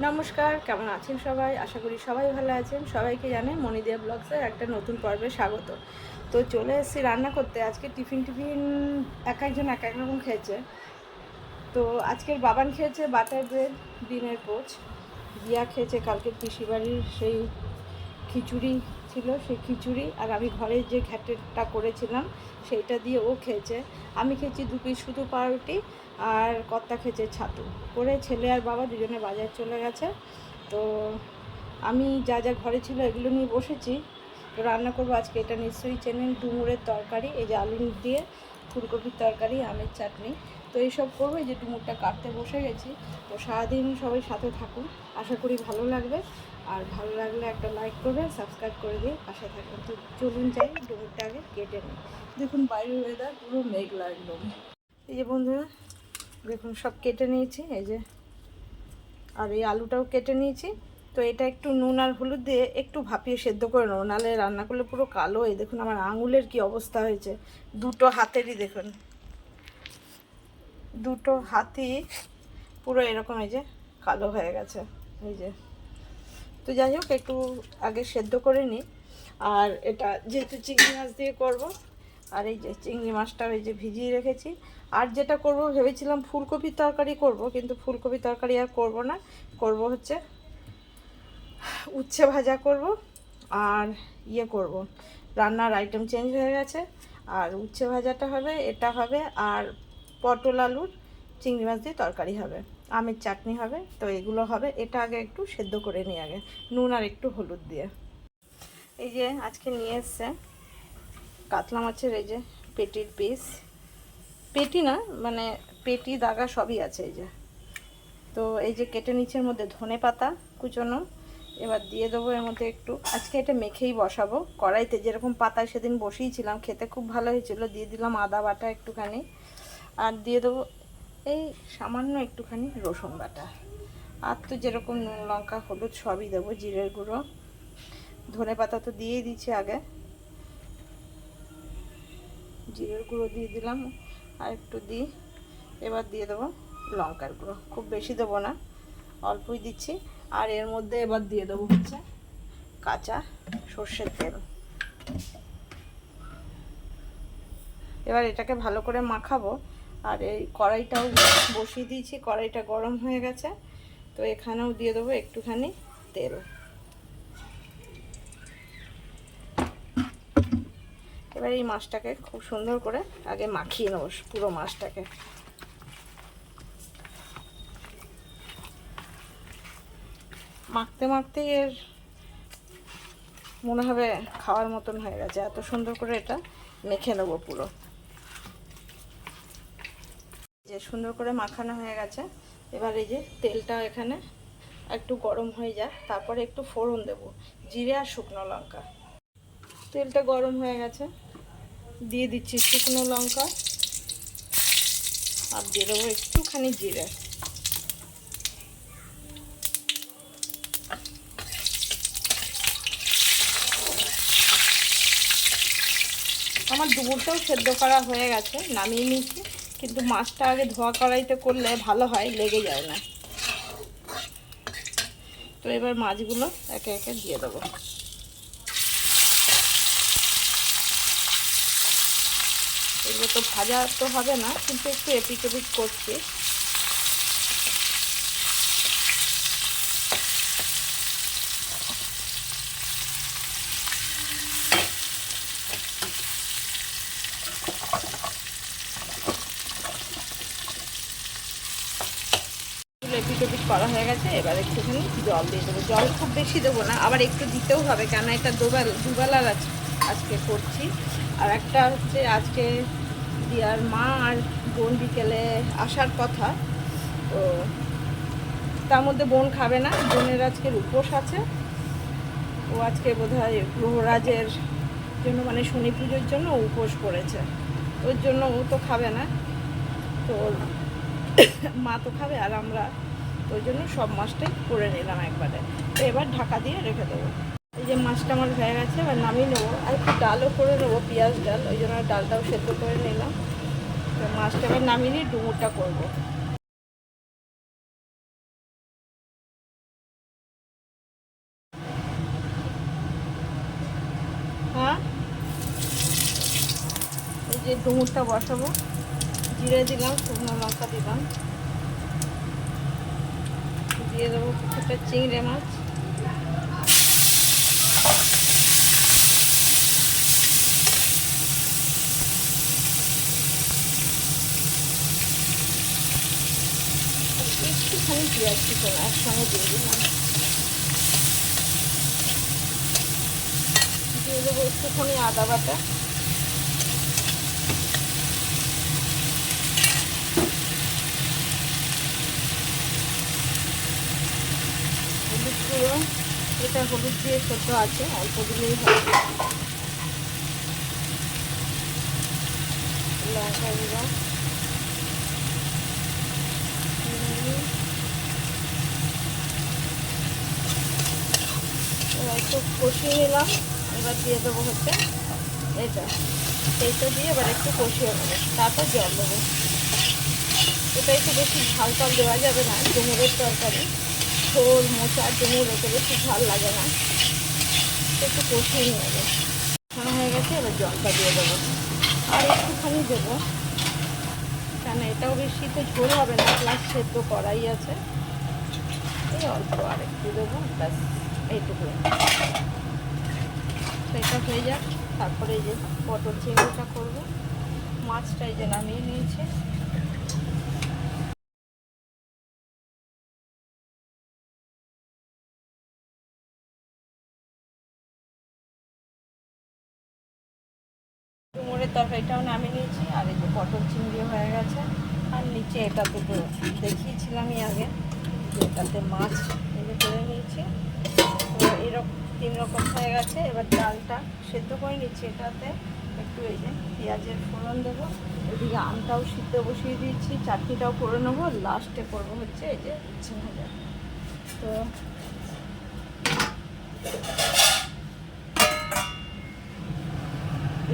নমস্কার, কেমন আছেন সবাই? আশা করি সবাই ভালো আছেন। সবাইকে জানাই মনিদিয়া ব্লগসের একটা নতুন পর্বে স্বাগত। তো চলে এসেছি রান্না করতে। আজকে টিফিন এক একজন এক এক রকম খেয়েছে। তো আজকের বাবান খেয়েছে বাটার ব্রেড, ডিমের পোচ। দিয়া খেয়েছে কালকের পিসি বাড়ির সেই খিচুড়ি ছিল, সেই খিচুড়ি। আর আমি ঘরে যে ঘ্যাটেরটা করেছিলাম সেইটা দিয়ে ও খেয়েছে। আমি খেয়েছি 2 পিস শুধু পাউরুটি, আর কর্তা খেয়েছে ছাতু। করে ছেলে আর বাবা দুজনে বাজার চলে গেছে। তো আমি যা যা ঘরে ছিল এগুলো নিয়ে বসেছি। তো রান্না করবো আজকে, এটা নিশ্চয়ই চেনেন, ডুমুরের তরকারি। এই যে আলু দিয়ে ফুলকপির তরকারি, আমের চাটনি। তো এইসব করবো। এই যে ডুমুরটা কাটতে বসে গেছি। তো সারাদিন সবাই সাথে থাকুন, আশা করি ভালো লাগবে। আর ভালো লাগলে একটা লাইক করবে, সাবস্ক্রাইব করে দিয়ে পাশে থাকবেন। তো চলুন যাই, ডুমুরটা আগে কেটে নিই। দেখুন বাইরের ওয়েদার পুরো মেঘলা একদম। এই যে বন্ধুরা দেখুন সব কেটে নিয়েছি, এই যে। আর এই আলুটাও কেটে নিয়েছি। তো এটা একটু নুন আর হলুদ দিয়ে একটু ভাপিয়ে সেদ্ধ করে নেবো, নাহলে রান্না করলে পুরো কালো। এই দেখুন আমার আঙুলের কি অবস্থা হয়েছে, দুটো হাতেরই দেখুন, দুটো হাতই পুরো এরকম এই যে কালো হয়ে গেছে, এই যে। তো যাই হোক, একটু আগে সেদ্ধ করে নিই। আর এটা যেহেতু চিংড়ি মাছ দিয়ে করব, আর এই যে চিংড়ি মাছটা এই যে ভিজিয়ে রেখেছি। আর যেটা করব ভেবেছিলাম ফুলকপির তরকারি করব, কিন্তু ফুলকপির তরকারি আর করব না। করব হচ্ছে উচ্ছে ভাজা করব। আর করব, রান্নার আইটেম চেঞ্জ হয়ে গেছে। আর উচ্ছে ভাজাটা হবে, এটা হবে। আর পটল আলুর চিংড়ি মাছ দিয়ে তরকারি হবে, আমের চাটনি হবে। তো এগুলো হবে। এটা আগে একটু সেদ্ধ করে নিই আগে, নুন আর একটু হলুদ দিয়ে। এই যে আজকে নিয়ে এসছে কাতলা মাছের এই যে পেটির পিস, পেটি না মানে পেটি দাগা সবই আছে এই যে। তো এই যে কেটে নিচের মধ্যে ধনে পাতা কুচোনো। এবার দিয়ে দেবো এর মধ্যে একটু, আজকে এটা মেখেই বসাবো কড়াইতে, যেরকম পাতায় সেদিন বসিয়েছিলাম, খেতে খুব ভালো হয়েছিল। দিয়ে দিলাম আদা বাটা একটুখানি, আর দিয়ে দেবো এই সামান্য একটুখানি রসুন বাটা। আর তো যেরকম নুন লঙ্কা হলুদ সবই দেবো, জিরের গুঁড়ো। ধনে পাতা তো দিয়েই দিচ্ছি আগে, জিরের গুঁড়ো দিয়ে দিলাম আর একটু দিই। এবার দিয়ে দেবো লঙ্কার গুঁড়ো, খুব বেশি দেবো না, অল্পই দিচ্ছি। আর এর মধ্যে এবার দিয়ে দেবো হচ্ছে কাঁচা সর্ষের তেল। এবার এটাকে ভালো করে মাখাবো। আর এই কড়াইটাও বসিয়ে দিয়েছি, কড়াইটা গরম হয়ে গেছে। তো এখানেও দিয়ে দেবো একটুখানি তেল। এবার এই মাছটাকে খুব সুন্দর করে আগে মাখিয়ে নেবো, পুরো মাছটাকে। মাখতে মাখতে এর মনে হবে খাওয়ার মতন হয়ে গেছে, এত সুন্দর করে এটা মেখে নেবো পুরো। যে সুন্দর করে মাখানো হয়ে গেছে। এবার এই যে তেলটা এখানে একটু গরম হয়ে যায়, তারপরে একটু ফোড়ন দেব, জিরে আর শুকনো লঙ্কা। তেলটা গরম হয়ে গেছে, দিয়ে দিচ্ছি শুকনো লঙ্কা, আর দিয়ে দেবো একটুখানি জিরে। আমার দুপুরটাও সেদ্ধ করা হয়ে গেছে, নামিয়ে নিচ্ছি। কিন্তু মাছটা আগে ধোয়া কড়াইতে করলে ভালো হয়, লেগে যায় না। তো এবার মাছগুলো একে একে দিয়ে দেবো। এগুলো তো ভাজা তো হবে না, কিন্তু একটু এপিট ওপিট করছি। এপিট ওপিট করা হয়ে গেছে। এবার একটুখানি জল দিয়ে দেবো, জল খুব বেশি দেবো না, আবার একটু দিতেও হবে, কেন এটা দুবেলার আজকে করছি। আর একটা হচ্ছে আজকে দিয়ার মা আর বোন বিকেলে আসার কথা। তো তার মধ্যে বোন খাবে না, বোনের আজকের উপোস আছে। ও আজকে বোধহয় গ্রহরাজের জন্য, মানে শনি পুজোর জন্য উপোস করেছে। ওর জন্য ও তো খাবে না, তো মা তো খাবে আর আমরা, ওই জন্য সব মাছটাই করে নিলাম একবারে। তো এবার ঢাকা দিয়ে রেখে দেবো। এই যে মাছটা আমার হয়ে গেছে, এবার নামিয়ে নেবো। আর একটু ডালও করে নেবো, পেঁয়াজ ডাল, ওই জন্য ডালটাও সেদ্ধ করে নিলাম। তো মাছটা এবার নামিয়ে নিয়ে ডুমুরটা করবো। যে ডুমুরটা বসাবো, জিরে দিলাম, শুকনো লঙ্কা দিলাম, দিয়ে দেবো কিছুটা চিংড়ি মাছ, একটুখানি পেঁয়াজ কিছু একসঙ্গে দিয়ে দিলাম, দিয়ে দেবো একটুখানি আদা বাটা, হলুদ গুঁড়ো, এটা হলুদ দিয়ে সেদ্ধ আছে, অল্প দিলেই হবে, লঙ্কা গুঁড়ো, এবার একটু কষিয়ে নিলাম। এবার দিয়ে দেবো হচ্ছে এইটা দিয়ে এবার একটু কষিয়ে নেবো, তারপর জল দেবো। এটা একটু বেশি ঝাল টাল দেওয়া যাবে না, ডুমুরের তরকারি, ঝোল মোচা ডুমুর এতে বেশি ঝাল লাগে না, একটু কষিয়ে নিয়ে নেবো। খানা হয়ে গেছে, এবার জলটা দিয়ে দেবো, আর একটুখানি দেবো, কেন এটাও বেশি তো ঝোল হবে না, প্লাস সেদ্ধ করাই আছে, এই অল্প আর একটু দেবো, ব্যাস এইটুকু। সেটা হয়ে যাক, তারপরে এই যে পটল চিংড়িটা করবো, মাছটা এই যে নামিয়ে নিয়েছে। ডুমুরের তরকারিটাও নামিয়ে নিয়েছি, আর এই যে পটল চিংড়ি হয়ে গেছে, আর নিচে এটা দুটো দেখিয়েছিলামই আগে, এটাতে মাছ এই যে করে নিয়েছি। তো এরকম 3 রকম হয়ে গেছে। এবার ডালটা সেদ্ধ করে নিচ্ছি, এটাতে একটু এই যে পেঁয়াজের ফোড়ন দেবো, এদিকে আমটাও সিদ্ধ বসিয়ে দিয়েছি, চাটনিটাও করে নেবো, লাস্টে করবো হচ্ছে এই যে উচ্ছে ভাজা। তো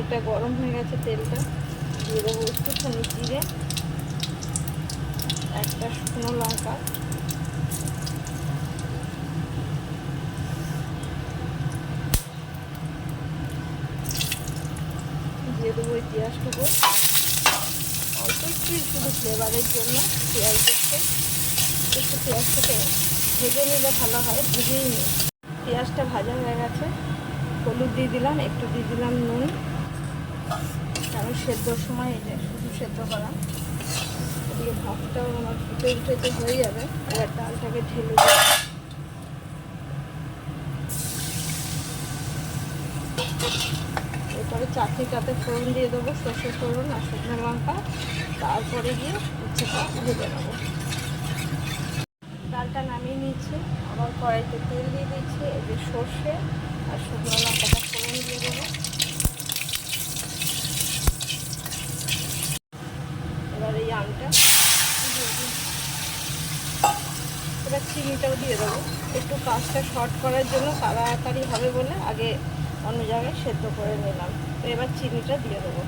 এটা গরম হয়ে গেছে, তেলটা দিয়ে দেবো একটুখানি জিরে, একটা শুকনো লঙ্কা, দিয়ে দেবো ওই পেঁয়াজটুকু, অল্প একটু শুধু ফ্লেভারের জন্য পেঁয়াজ দিচ্ছে, একটু পেঁয়াজটাকে ভেজে নিলে ভালো হয়, ভেজেই নিই। পেঁয়াজটা ভাজা হয়ে গেছে, হলুদ দিয়ে দিলাম, একটু দিয়ে দিলাম নুন, কারণ সেদ্ধর সময় এই যে শুধু সেদ্ধ করা, এদিকে ভাতটাও আমার ফুটে উঠেতে হয়ে যাবে। এবার ডালটাকে ঢেলে দিই, এরপরে চাটনিটাতে ফোড়ন দিয়ে দেবো, সর্ষে ফোড়ন আর শুকনো লঙ্কা, তারপরে গিয়ে উচ্ছেটা ভেজে নেবো। ডালটা নামিয়ে নিচ্ছি, আবার কড়াইতে তেল দিয়ে দিচ্ছি, এই যে সর্ষে আর শুকনো লঙ্কাটা ফোড়ন দিয়ে দেবো। এবার এই আমটা দিয়ে দিই, এবার চিনিটাও দিয়ে দেবো, একটু কাজটা শর্ট করার জন্য, তাড়াতাড়ি হবে বলে আগে অন্য জায়গায় সেদ্ধ করে নিলাম। তো এবার চিনিটা দিয়ে দেবো।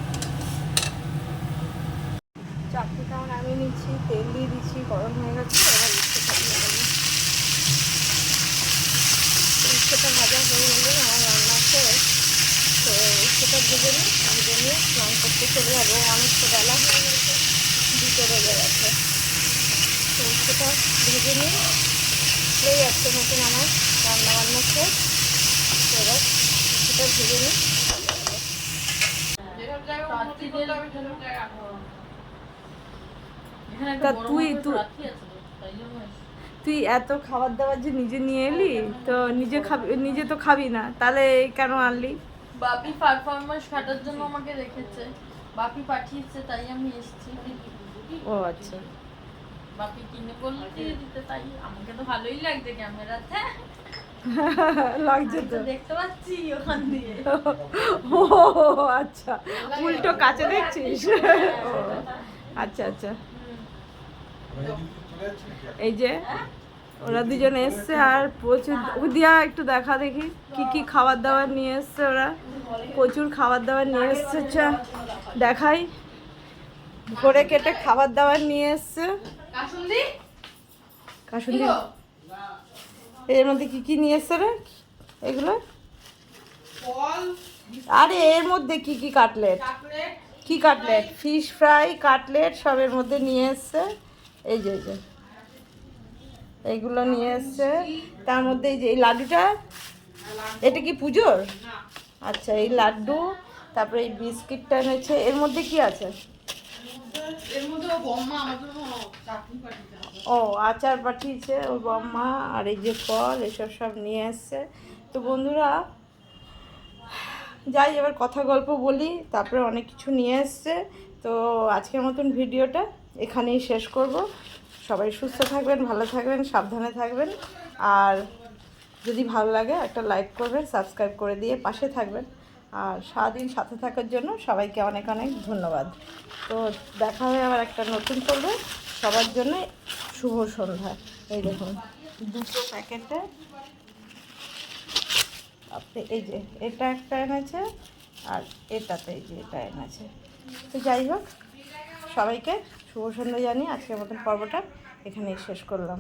চাটনিটাও নামিয়ে নিচ্ছি, তেল দিয়ে দিচ্ছি, গরম হয়ে গেছে, এবার উচ্ছেটা দিয়ে দেবো। উচ্ছেটা ভাজা হয়ে গেলে আমার রান্না শেষ। তো উচ্ছেটা ভেজে নিয়ে স্নান করতে চলে যাবো, অনেকটা বেলা হয়ে গেছে, 2টো বেজে গেছে। তো উচ্ছেটা ভেজে নিয়ে এই একটা মতন আমার রান্নাবান্না শেষ। তো এবার উচ্ছেটা ভেজে নিই। তা তুই এত খাবার দাবার যে নিজে নিয়ে এলি, তো নিজে খাবি, নিজে তো খাবি না, তাহলে কেন আনলি? বাপি পারফরম্যান্স কাটার জন্য আমাকে রেখেছে, বাপি পাঠিয়েছে, তাই আমি এসেছি। ও আচ্ছা, বাপি কিনে বললে দিয়ে দিতে, তাই আমাকে তো ভালোই লাগছে ক্যামেরাতে, লাগছে তো দেখতে পাচ্ছি ওখান দিয়ে। ও আচ্ছা, উল্টো কাছে দেখছিস? ও আচ্ছা আচ্ছা। এই যে ওরা দুজনে এসছে, আর প্রচুর দিয়া একটু দেখা দেখি কি কি খাবার দাবার নিয়ে এসছে, ওরা প্রচুর খাবার দাবার নিয়ে এসছে, দেখাই, করে কেটে খাবার দাবার নিয়ে এসছে। কাসুন্দি এর মধ্যে কি কি নিয়ে এসছে রে এগুলো? আরে এর মধ্যে কি কি কাটলেট? কি কাটলেট? ফিশ ফ্রাই, কাটলেট সবের মধ্যে নিয়ে এসছে। এই যে এইগুলো নিয়ে এসছে। তার মধ্যে এই যে এই লাড্ডুটা, এটা কি পুজোর? আচ্ছা, এই লাড্ডু, তারপরে এই বিস্কিটটা এনেছে। এর মধ্যে কি আছে? ও আচার পাঠিয়েছে ওর বম্মা, আর এই যে ফল, এসব সব নিয়ে এসছে। তো বন্ধুরা যাই, এবার কথা গল্প বলি, তারপরে অনেক কিছু নিয়ে এসছে। তো আজকের মতন ভিডিওটা এখানেই শেষ করব। সবাই সুস্থ থাকবেন, ভালো থাকবেন, সাবধানে থাকবেন। আর যদি ভালো লাগে একটা লাইক করবেন, সাবস্ক্রাইব করে দিয়ে পাশে থাকবেন। আর সারাদিন সাথে থাকার জন্য সবাইকে অনেক অনেক ধন্যবাদ। তো দেখা হবে আবার একটা নতুন পর্বে। সবার জন্য শুভ সন্ধ্যা। এই দেখুন দুটো প্যাকেটে আপনি, এই যে এটা একটা এনেছে, আর এটাতে এই যে এটা এনেছে। তো যাই হোক, সবাইকে শুভ সন্ধ্যা জানিয়ে আজকের মতন পর্বটা এখানেই শেষ করলাম।